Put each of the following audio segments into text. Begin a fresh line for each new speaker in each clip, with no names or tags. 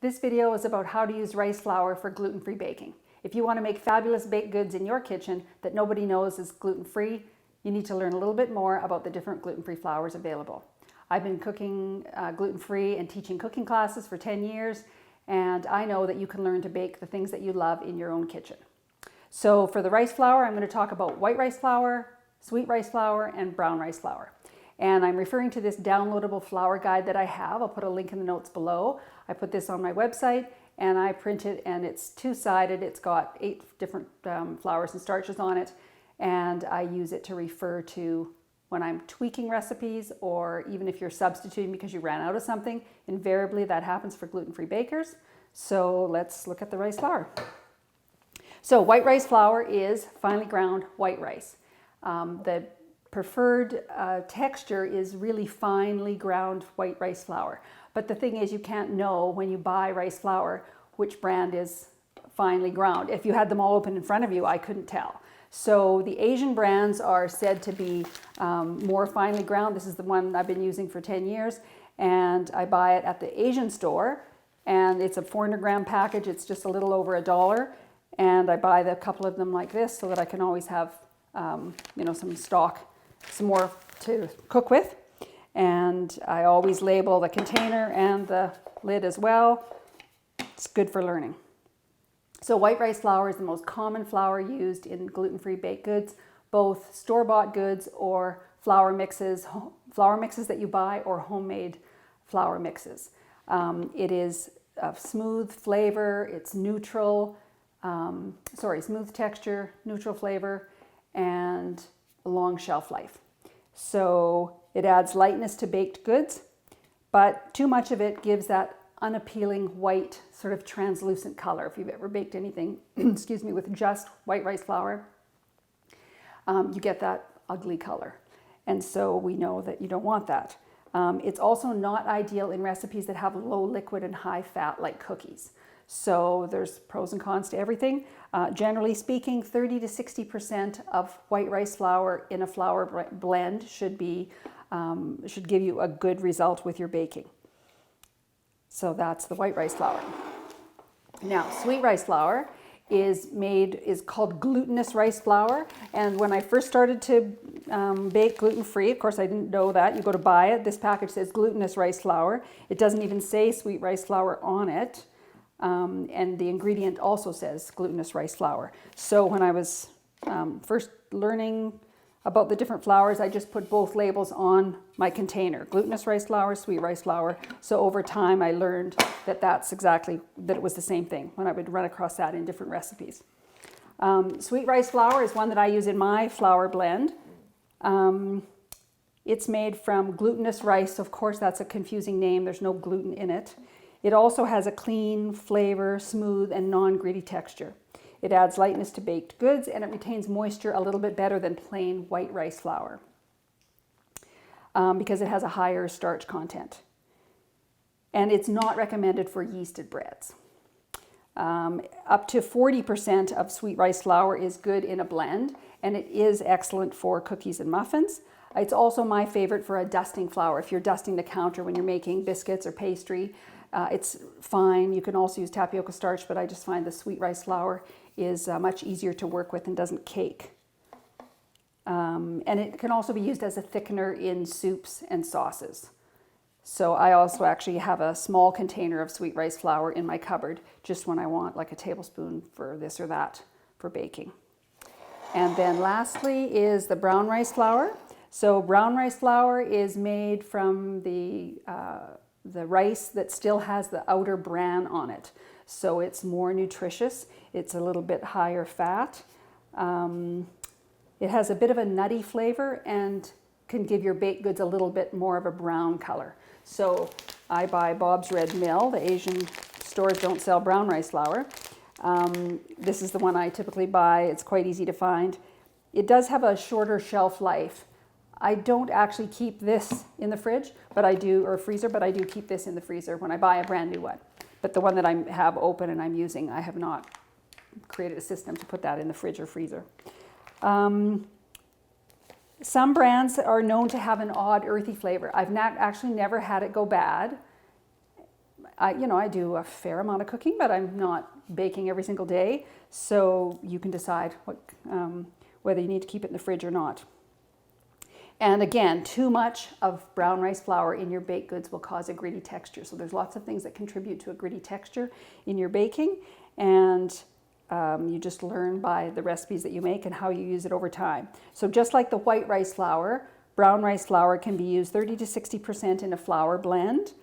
This video is about how to use rice flour for gluten-free baking. If you want to make fabulous baked goods in your kitchen that nobody knows is gluten-free, you need to learn a little bit more about the different gluten-free flours available. I've been cooking gluten-free and teaching cooking classes for 10 years, and I know that you can learn to bake the things that you love in your own kitchen. So for the rice flour, I'm going to talk about white rice flour, sweet rice flour, and brown rice flour. And I'm referring to this downloadable flour guide that I have. I'll put a link in the notes below. I put this on my website and I print it, and it's two-sided. It's got 8 different flours and starches on it, and I use it to refer to when I'm tweaking recipes, or even if you're substituting because you ran out of something. Invariably that happens for gluten-free bakers. So let's look at the rice flour. So white rice flour is finely ground white rice. The preferred texture is really finely ground white rice flour. But the thing is, you can't know when you buy rice flour which brand is finely ground. If you had them all open in front of you, I couldn't tell. So the Asian brands are said to be more finely ground. This is the one I've been using for 10 years, and I buy it at the Asian store, and it's a 400 gram package. It's just a little over $1, and I buy a couple of them like this so that I can always have some stock, some more to cook with. And I always label the container and the lid as well. It's good for learning. So white rice flour is the most common flour used in gluten-free baked goods, both store-bought goods or flour mixes that you buy, or homemade flour mixes. It is a smooth flavor, it's neutral, smooth texture, neutral flavor, and a long shelf life. So it adds lightness to baked goods, but too much of it gives that unappealing white, sort of translucent color. If you've ever baked anything, excuse me, with just white rice flour, you get that ugly color. And so we know that you don't want that. It's also not ideal in recipes that have low liquid and high fat, like cookies. So there's pros and cons to everything. Generally speaking, 30 to 60% of white rice flour in a flour blend should give you a good result with your baking. So that's the white rice flour. Now, sweet rice flour is called glutinous rice flour. And when I first started to bake gluten-free, of course I didn't know that. You go to buy it, this package says glutinous rice flour. It doesn't even say sweet rice flour on it. And the ingredient also says glutinous rice flour. So when I was first learning about the different flours, I just put both labels on my container: glutinous rice flour, sweet rice flour. So over time I learned that it was the same thing when I would run across that in different recipes. Sweet rice flour is one that I use in my flour blend. It's made from glutinous rice. Of course, that's a confusing name. There's no gluten in it. It also has a clean flavor, smooth and non-gritty texture. It adds lightness to baked goods, and it retains moisture a little bit better than plain white rice flour because it has a higher starch content. And it's not recommended for yeasted breads. Up to 40% of sweet rice flour is good in a blend, and it is excellent for cookies and muffins. It's also my favorite for a dusting flour. If you're dusting the counter when you're making biscuits or pastry, it's fine. You can also use tapioca starch, but I just find the sweet rice flour is much easier to work with and doesn't cake. And it can also be used as a thickener in soups and sauces. So I also actually have a small container of sweet rice flour in my cupboard, just when I want like a tablespoon for this or that for baking. And then lastly is the brown rice flour. So brown rice flour is made from the rice that still has the outer bran on it. So it's more nutritious. It's a little bit higher fat. It has a bit of a nutty flavor and can give your baked goods a little bit more of a brown color. So I buy Bob's Red Mill. The Asian stores don't sell brown rice flour. This is the one I typically buy. It's quite easy to find. It does have a shorter shelf life. I don't actually keep this in the fridge, or freezer, but I do keep this in the freezer when I buy a brand new one. But the one that I have open and I'm using, I have not created a system to put that in the fridge or freezer. Some brands are known to have an odd earthy flavor. I've actually never had it go bad. I do a fair amount of cooking, but I'm not baking every single day. So you can decide whether you need to keep it in the fridge or not. And again, too much of brown rice flour in your baked goods will cause a gritty texture. So there's lots of things that contribute to a gritty texture in your baking. And you just learn by the recipes that you make and how you use it over time. So just like the white rice flour, brown rice flour can be used 30 to 60% in a flour blend.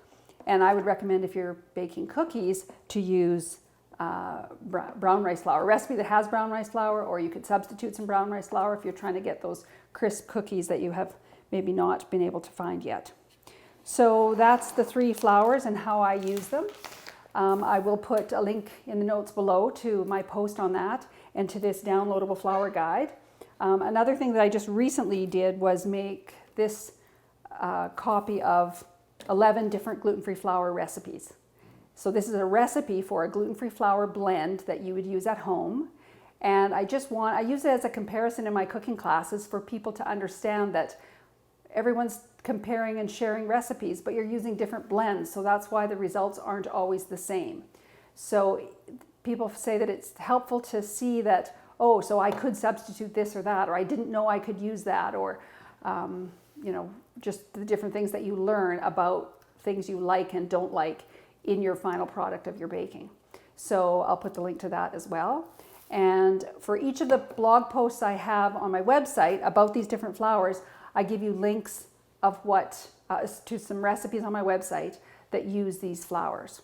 And I would recommend, if you're baking cookies, to use brown rice flour, a recipe that has brown rice flour, or you could substitute some brown rice flour if you're trying to get those crisp cookies that you have maybe not been able to find yet. So that's the 3 flours and how I use them. I will put a link in the notes below to my post on that and to this downloadable flour guide. Another thing that I just recently did was make this copy of 11 different gluten-free flour recipes. So this is a recipe for a gluten-free flour blend that you would use at home. And I use it as a comparison in my cooking classes for people to understand that everyone's comparing and sharing recipes, but you're using different blends. So that's why the results aren't always the same. So people say that it's helpful to see that, oh, so I could substitute this or that, or I didn't know I could use that, or, just the different things that you learn about things you like and don't like in your final product of your baking. So I'll put the link to that as well. And for each of the blog posts I have on my website about these different flours, I give you links of to some recipes on my website that use these flours.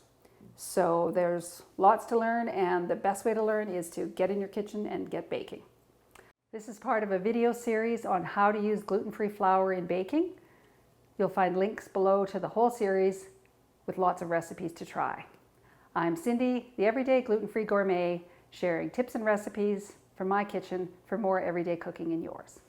So there's lots to learn, and the best way to learn is to get in your kitchen and get baking. This is part of a video series on how to use gluten-free flour in baking. You'll find links below to the whole series with lots of recipes to try. I'm Cindy, the Everyday Gluten-Free Gourmet, sharing tips and recipes from my kitchen for more everyday cooking in yours.